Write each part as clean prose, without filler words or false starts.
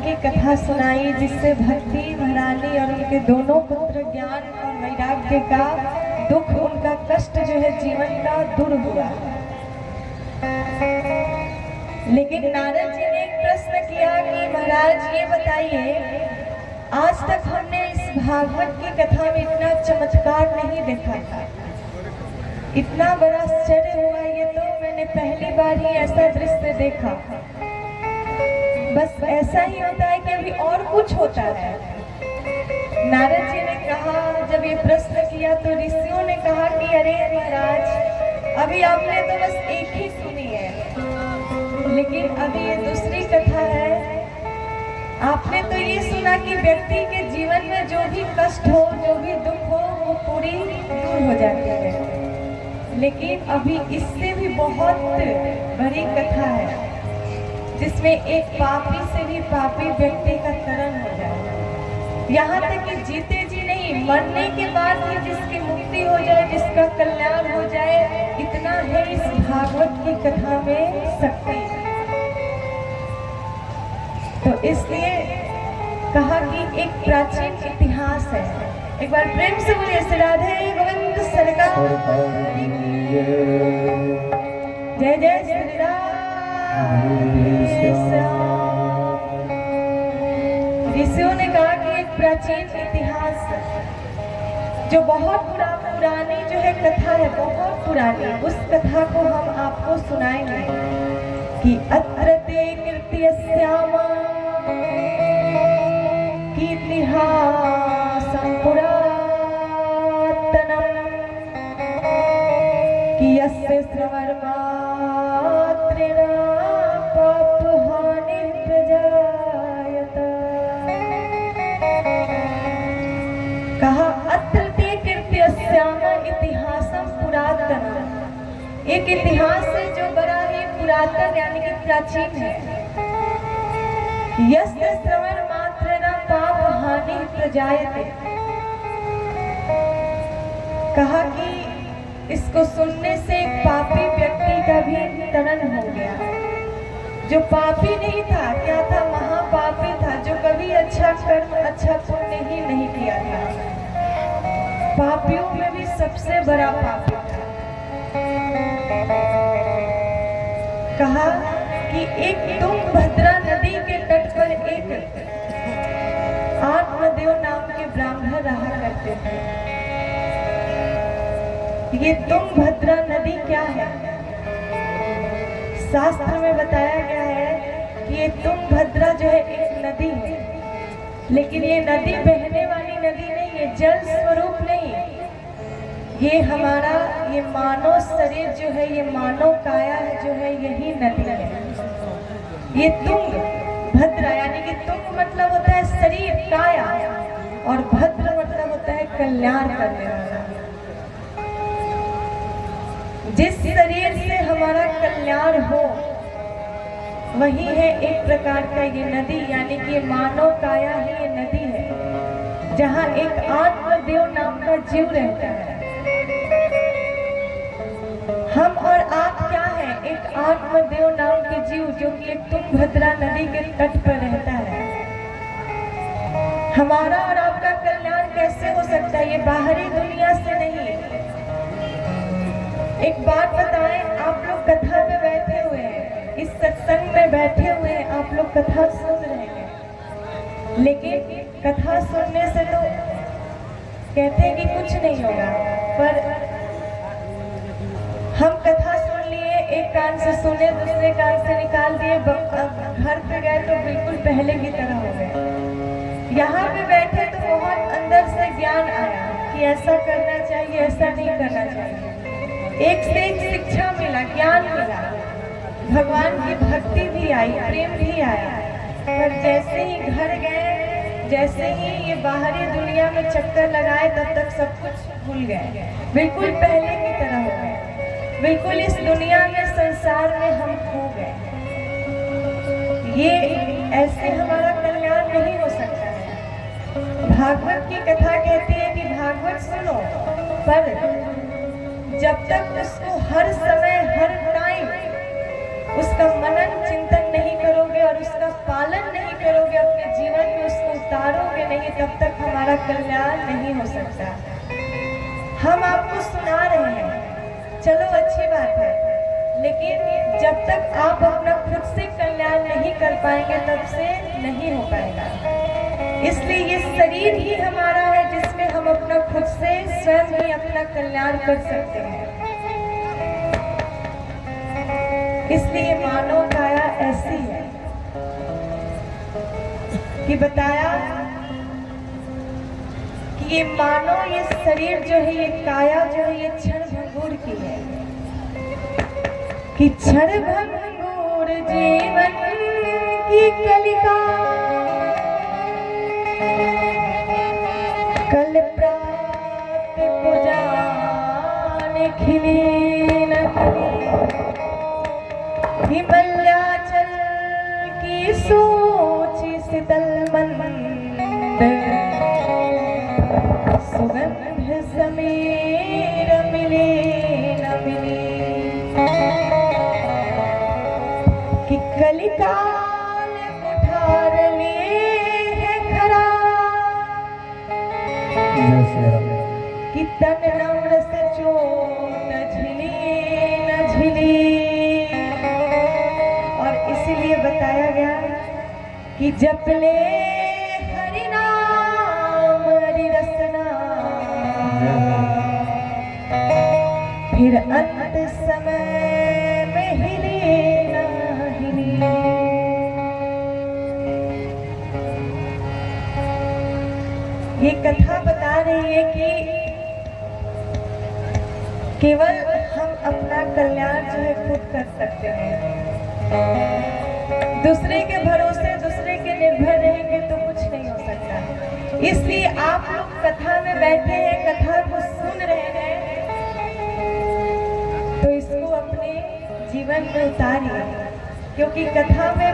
की कथा सुनाई, जिससे भक्ति महारानी और उनके दोनों पुत्र ज्ञान और वैराग्य का दुख, उनका कष्ट जो है जीवन का दूर हुआ। लेकिन नारद जी ने एक प्रश्न किया कि महाराज ये बताइए, आज तक हमने इस भागवत की कथा में इतना चमत्कार नहीं देखा था, इतना बड़ा आश्चर्य हुआ, ये तो मैंने पहली बार ही ऐसा दृश्य देखा। बस ऐसा ही होता है कि अभी और कुछ होता है। नारद जी ने कहा, जब ये प्रश्न किया तो ऋषियों ने कहा कि अरे महाराज, अभी आपने तो बस एक ही सुनी है, लेकिन अभी ये दूसरी कथा है। आपने तो ये सुना कि व्यक्ति के जीवन में जो भी कष्ट हो, जो भी दुख हो, वो पूरी दूर हो जाती है। लेकिन अभी इससे भी बहुत बड़ी कथा है, जिसमें एक पापी से भी पापी व्यक्ति का तरण हो जाए। यहाँ तक कि जीते जी नहीं, मरने के बाद भी जिसकी मुक्ति हो जाए, जिसका कल्याण हो जाए, इतना है इस भागवत की कथा में शक्ति। तो इसलिए कहा कि एक प्राचीन इतिहास है। एक बार प्रेम से बोलिए श्री राधे गोविंद सरकार, जय जय श्री राम। ऋषियों ने कहा कि एक प्राचीन इतिहास जो बहुत पुरानी जो है कथा है, बहुत पुरानी, उस कथा को हम आपको सुनाएंगे कि अत्र ते कीर्त्यस्याम कीर्तिहासं पुरातनम् कि यस्य श्रवणमात्रेण कहा अत्र ते कीर्त्यस्याम इतिहासं पुरातनम्। एक इतिहास है जो बड़ा ही पुरातन यानी कि प्राचीन है। यस्य श्रवण मात्रेण पाप हानि प्रजायते। कहा कि इसको सुनने से एक पापी व्यक्ति का भी तरण हो गया। जो पापी नहीं था, क्या था, महापापी था, जो कभी अच्छा कर्म, अच्छा पुण्य ही नहीं किया था। पापियों में भी सबसे बड़ा पापी था। कहा कि एक तुंगभद्रा नदी के तट पर एक आत्मदेव नाम के ब्राह्मण रहा करते थे। ये तुंगभद्रा नदी क्या है? शास्त्र में बताया गया है कि ये तुंगभद्रा जो है एक नदी है, लेकिन ये नदी बहने वाली नदी नहीं है, जल स्वरूप नहीं। ये हमारा ये मानव शरीर जो है, ये मानव काया है जो है, यही नदी है। ये तुंगभद्रा यानी कि तुंग मतलब होता है शरीर, काया, और भद्र मतलब होता है कल्याण करने वाला। जिस शरीर से हमारा कल्याण हो वही है एक प्रकार का ये नदी, यानी कि मानव काया ही ये नदी है, जहाँ एक आत्मदेव नाम का जीव रहता है। हम और आप क्या है? एक आत्मदेव नाम के जीव, जो कि एक तुंगभद्रा नदी के तट पर रहता है। हमारा और आपका कल्याण कैसे हो सकता है? ये बाहरी दुनिया से नहीं। एक बात बताएं, आप लोग कथा में बैठे हुए हैं, इस सत्संग में बैठे हुए हैं, आप लोग कथा सुन रहे हैं, लेकिन कथा सुनने से तो कहते हैं कि कुछ नहीं होगा, पर हम कथा सुन लिए, एक कान से सुने, दूसरे कान से निकाल दिए, घर पे गए तो बिल्कुल पहले की तरह हो गए। यहाँ पे बैठे तो बहुत अंदर से ज्ञान आया कि ऐसा करना चाहिए, ऐसा नहीं करना चाहिए। एक से एक शिक्षा मिला, ज्ञान मिला, भगवान की भक्ति भी आई, प्रेम भी आया। पर जैसे ही घर गए, जैसे ही ये बाहरी दुनिया में चक्कर लगाए, तब तक सब कुछ भूल गए, बिल्कुल पहले की तरह हो गए, बिल्कुल इस दुनिया में, संसार में हम खो गए। ये ऐसे हमारा कल्याण नहीं हो सकता है। भागवत की कथा कहती है कि भागवत सुनो, पर जब तक उसको हर समय, हर टाइम उसका मनन चिंतन नहीं करोगे और उसका पालन नहीं करोगे, अपने उतारोगे नहीं तब तक हमारा कल्याण नहीं हो सकता। हम आपको सुना रहे हैं, चलो अच्छी बात है, लेकिन जब तक आप अपना खुद से कल्याण नहीं कर पाएंगे तब से नहीं हो पाएगा। इसलिए ये शरीर ही हमारा है जिसमें हम अपना खुद से स्वयं ही अपना कल्याण कर सकते हैं। इसलिए मानव काया ऐसी है कि बताया कि ये मानो ये शरीर जो है, ये काया जो है, ये क्षण भंगुर की है कि क्षण भंगुर जीवन की कलिका कल प्रात पुजाने खिली न हिमल्याचल की सोची शीतल मंद सुगंध समीर मिले न मिली कि कलिकाल कुठार लिए है खरा कि तन नम्र से चोट झिली न झिली। और इसीलिए बताया गया कि जप ले हरि नाम हरि रसना फिर अंत समय में हिले न हिले। ये कथा बता रही है कि केवल हम अपना कल्याण जो है खुद कर सकते हैं। दूसरे के भरोसे, दूसरे के निर्भर रहेंगे तो कुछ नहीं हो सकता। इसलिए आप लोग कथा में बैठे हैं, कथा को सुन रहे हैं, तो इसको अपने जीवन में उतारिए। क्योंकि कथा में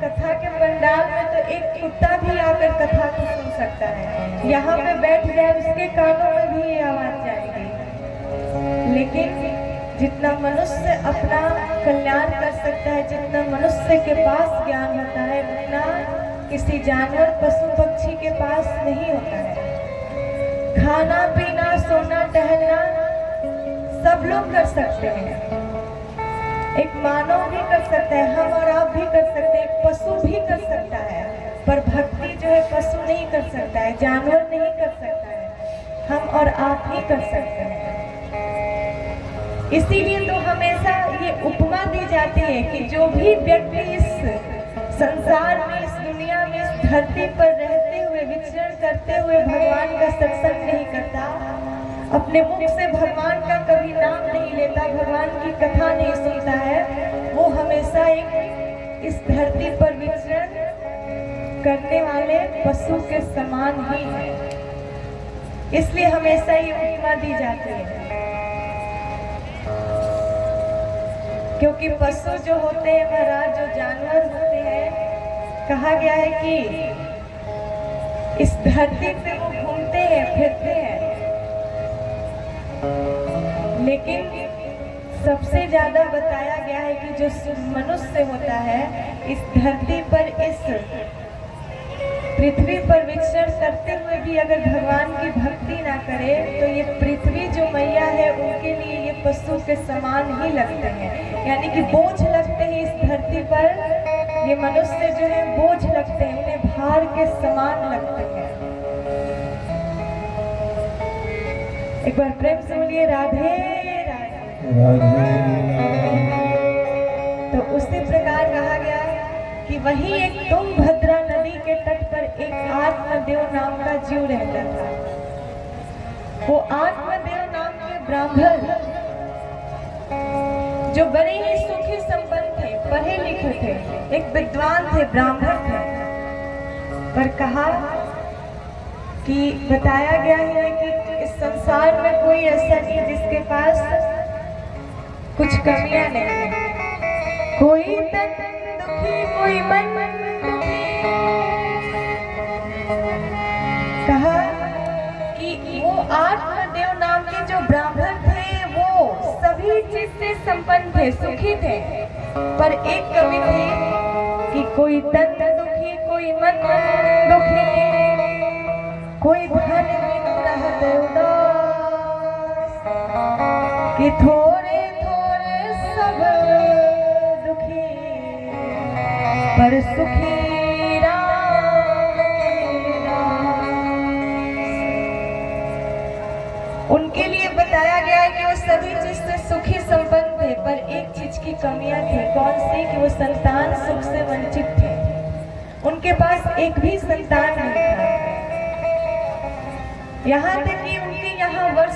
कथा के पंडाल में तो एक कुत्ता भी आकर कथा को सुन सकता है, यहाँ पे बैठ जाए उसके कानों में भी ये आवाज जाएगी। लेकिन जितना मनुष्य अपना कल्याण कर सकता है, जितना मनुष्य के पास ज्ञान होता है, उतना किसी जानवर पशु पक्षी के पास नहीं होता है। खाना पीना सोना टहलना सब लोग कर सकते हैं, एक मानव भी कर सकता है, हम और आप भी कर सकते हैं, एक पशु भी कर सकता है, पर भक्ति जो है पशु नहीं कर सकता है, जानवर नहीं कर सकता है, हम और आप ही कर सकते हैं। इसीलिए तो हमेशा ये उपमा दी जाती है कि जो भी व्यक्ति इस संसार में, इस दुनिया में, इस धरती पर रहते हुए, विचरण करते हुए भगवान का सत्संग नहीं करता, अपने मुख से भगवान का कभी नाम नहीं लेता, भगवान की कथा नहीं सुनता है, वो हमेशा एक इस धरती पर विचरण करने वाले पशु के समान ही है। इसलिए हमेशा ये उपमा दी जाती है। क्योंकि पशु जो होते हैं महाराज, जो जानवर होते हैं, कहा गया है कि इस धरती पे वो घूमते हैं, फिरते हैं, लेकिन सबसे ज्यादा बताया गया है कि जो मनुष्य होता है इस धरती पर, इस पृथ्वी पर विचरण करते हुए भी अगर भगवान की भक्ति ना करे तो ये पृथ्वी जो मैया है उनके लिए ये पशु के समान ही लगते हैं, यानी कि बोझ लगते हैं। इस धरती पर ये मनुष्य जो है बोझ लगते हैं, उन्हें भार के समान लगते हैं। एक बार प्रेम से बोलिए राधे राधे। तो उसी प्रकार कहा गया कि वही एक तुंगभद्रा नदी के तट पर एक आत्मदेव नाम का जीव रहता था। वो आत्मदेव नाम के ब्राह्मण जो बड़े ही सुखी संपन्न थे, पढ़े लिखे थे, एक विद्वान थे, ब्राह्मण थे, पर कहा कि बताया गया है कि इस संसार में कोई ऐसा नहीं जिसके पास कुछ कमियां नहीं है। कोई तन दुखी, कोई मन दुखी। कहा कि वो आत्मदेव नाम के जो ब्राह्मण थे वो सभी चीज से संपन्न थे, सुखी थे, पर एक कमी थी कि कोई तन दुखी, कोई मन दुखी। कोई धन बिनु रहत उदास, कि थोड़े थोड़े सब दुखी, पर सुखी राम के दास। उनके लिए बताया गया है कि वो सभी चीज से सुखी संपन्न थे, पर एक चीज की कमियां थी। कौन सी? कि वो संतान सुख से वंचित थे। उनके पास एक भी संतान नहीं था। यहाँ तक कि उनके यहाँ वर्ष